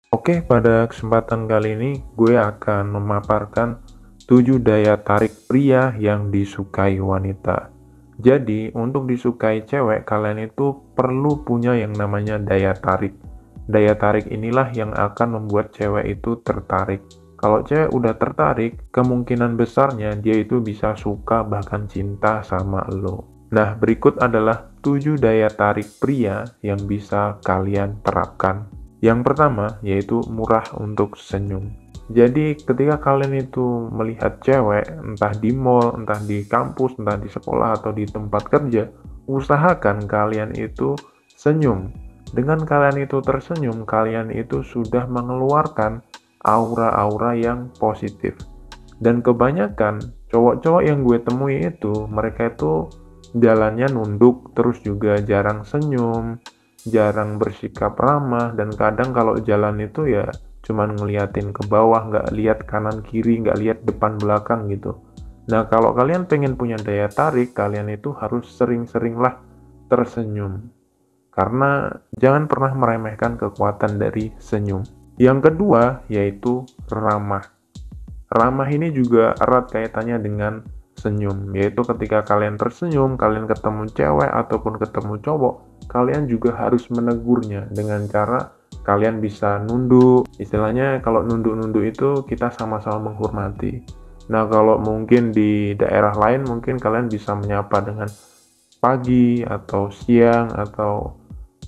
Oke, pada kesempatan kali ini gue akan memaparkan 7 daya tarik pria yang disukai wanita. Jadi, untuk disukai cewek, kalian itu perlu punya yang namanya daya tarik. Daya tarik inilah yang akan membuat cewek itu tertarik. Kalau cewek udah tertarik, kemungkinan besarnya dia itu bisa suka bahkan cinta sama lo. Nah, berikut adalah 7 daya tarik pria yang bisa kalian terapkan. Yang pertama yaitu murah untuk senyum. Jadi ketika kalian itu melihat cewek, entah di mall, entah di kampus, entah di sekolah atau di tempat kerja, usahakan kalian itu senyum. Dengan kalian itu tersenyum, kalian itu sudah mengeluarkan aura-aura yang positif. Dan kebanyakan cowok-cowok yang gue temui itu, mereka itu jalannya nunduk, terus juga jarang senyum, jarang bersikap ramah, dan kadang kalau jalan itu ya cuman ngeliatin ke bawah, nggak lihat kanan kiri, nggak lihat depan belakang gitu. Nah, kalau kalian pengen punya daya tarik, kalian itu harus sering-seringlah tersenyum. Karena jangan pernah meremehkan kekuatan dari senyum. Yang kedua yaitu ramah. Ramah ini juga erat kaitannya dengan senyum, yaitu ketika kalian tersenyum, kalian ketemu cewek ataupun ketemu cowok, kalian juga harus menegurnya dengan cara kalian bisa nunduk. Istilahnya kalau nunduk-nunduk itu kita sama-sama menghormati. Nah, kalau mungkin di daerah lain mungkin kalian bisa menyapa dengan pagi atau siang atau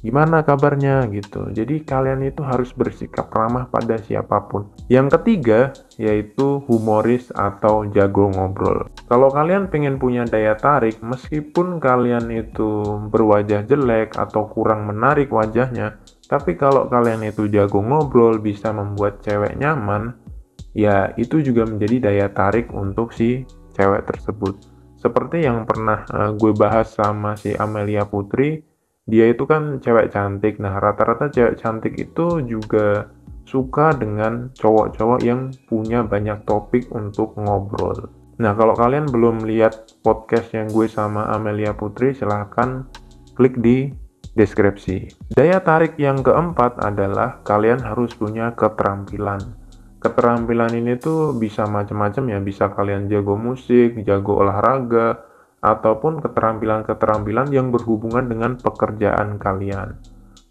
gimana kabarnya gitu. Jadi kalian itu harus bersikap ramah pada siapapun. Yang ketiga yaitu humoris atau jago ngobrol. Kalau kalian pengen punya daya tarik, meskipun kalian itu berwajah jelek atau kurang menarik wajahnya, tapi kalau kalian itu jago ngobrol, bisa membuat cewek nyaman, ya itu juga menjadi daya tarik untuk si cewek tersebut. Seperti yang pernah gue bahas sama si Amelia Putri, dia itu kan cewek cantik. Nah, rata-rata cewek cantik itu juga suka dengan cowok-cowok yang punya banyak topik untuk ngobrol. Nah, kalau kalian belum lihat podcast yang gue sama Amelia Putri, silahkan klik di deskripsi. Daya tarik yang keempat adalah kalian harus punya keterampilan. Keterampilan ini tuh bisa macam-macam ya, bisa kalian jago musik, jago olahraga, ataupun keterampilan-keterampilan yang berhubungan dengan pekerjaan kalian.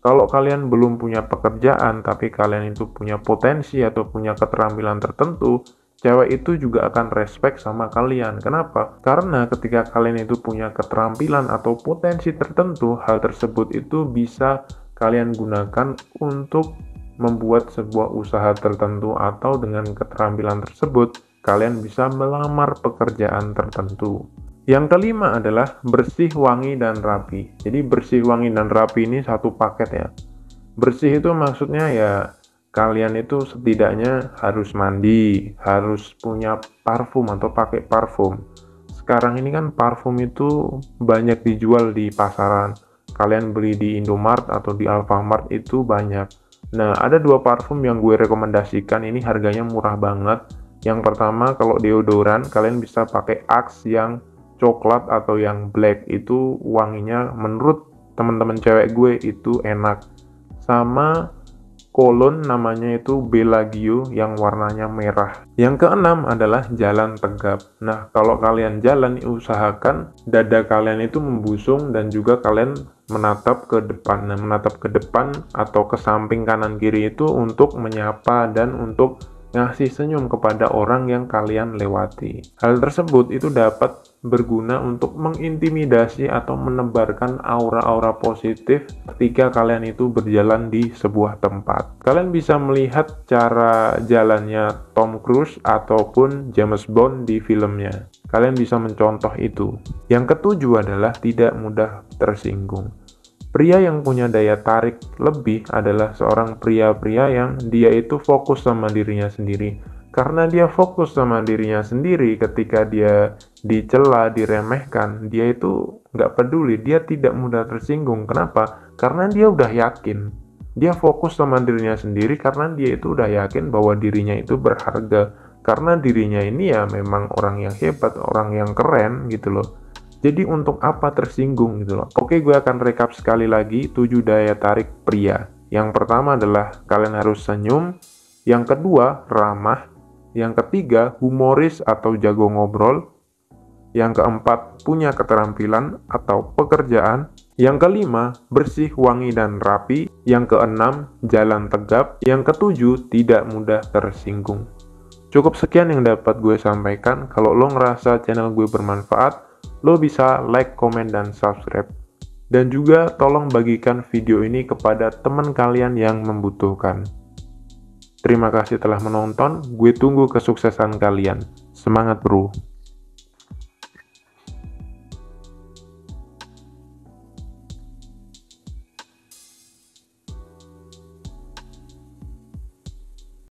Kalau kalian belum punya pekerjaan, tapi kalian itu punya potensi atau punya keterampilan tertentu, cewek itu juga akan respect sama kalian. Kenapa? Karena ketika kalian itu punya keterampilan atau potensi tertentu, hal tersebut itu bisa kalian gunakan untuk membuat sebuah usaha tertentu, atau dengan keterampilan tersebut kalian bisa melamar pekerjaan tertentu. Yang kelima adalah bersih, wangi, dan rapi. Jadi bersih, wangi, dan rapi ini satu paket ya. Bersih itu maksudnya ya kalian itu setidaknya harus mandi, harus punya parfum atau pakai parfum. Sekarang ini kan parfum itu banyak dijual di pasaran. Kalian beli di Indomart atau di Alfamart itu banyak. Nah, ada dua parfum yang gue rekomendasikan, ini harganya murah banget. Yang pertama, kalau deodoran, kalian bisa pakai Axe yang coklat atau yang black, itu wanginya menurut teman-teman cewek gue itu enak. Sama kolon namanya itu Bellagio yang warnanya merah. Yang keenam adalah jalan tegap. Nah, kalau kalian jalan, usahakan dada kalian itu membusung dan juga kalian menatap ke depan. Nah, menatap ke depan atau ke samping kanan kiri itu untuk menyapa dan untuk ngasih senyum kepada orang yang kalian lewati. Hal tersebut itu dapat berguna untuk mengintimidasi atau menebarkan aura-aura positif ketika kalian itu berjalan di sebuah tempat. Kalian bisa melihat cara jalannya Tom Cruise ataupun James Bond di filmnya. Kalian bisa mencontoh itu. Yang ketujuh adalah tidak mudah tersinggung. Pria yang punya daya tarik lebih adalah seorang pria-pria yang dia itu fokus sama dirinya sendiri. Karena dia fokus sama dirinya sendiri, ketika dia dicela, diremehkan, dia itu nggak peduli, dia tidak mudah tersinggung. Kenapa? Karena dia udah yakin. Dia fokus sama dirinya sendiri karena dia itu udah yakin bahwa dirinya itu berharga. Karena dirinya ini ya memang orang yang hebat, orang yang keren gitu loh. Jadi untuk apa tersinggung gitu loh. Oke, gue akan rekap sekali lagi 7 daya tarik pria. Yang pertama adalah kalian harus senyum, yang kedua ramah, yang ketiga humoris atau jago ngobrol, yang keempat punya keterampilan atau pekerjaan, yang kelima bersih, wangi, dan rapi, yang keenam jalan tegap, yang ketujuh tidak mudah tersinggung. Cukup sekian yang dapat gue sampaikan. Kalau lo ngerasa channel gue bermanfaat, lo bisa like, komen, dan subscribe. Dan juga tolong bagikan video ini kepada teman kalian yang membutuhkan. Terima kasih telah menonton, gue tunggu kesuksesan kalian. Semangat bro!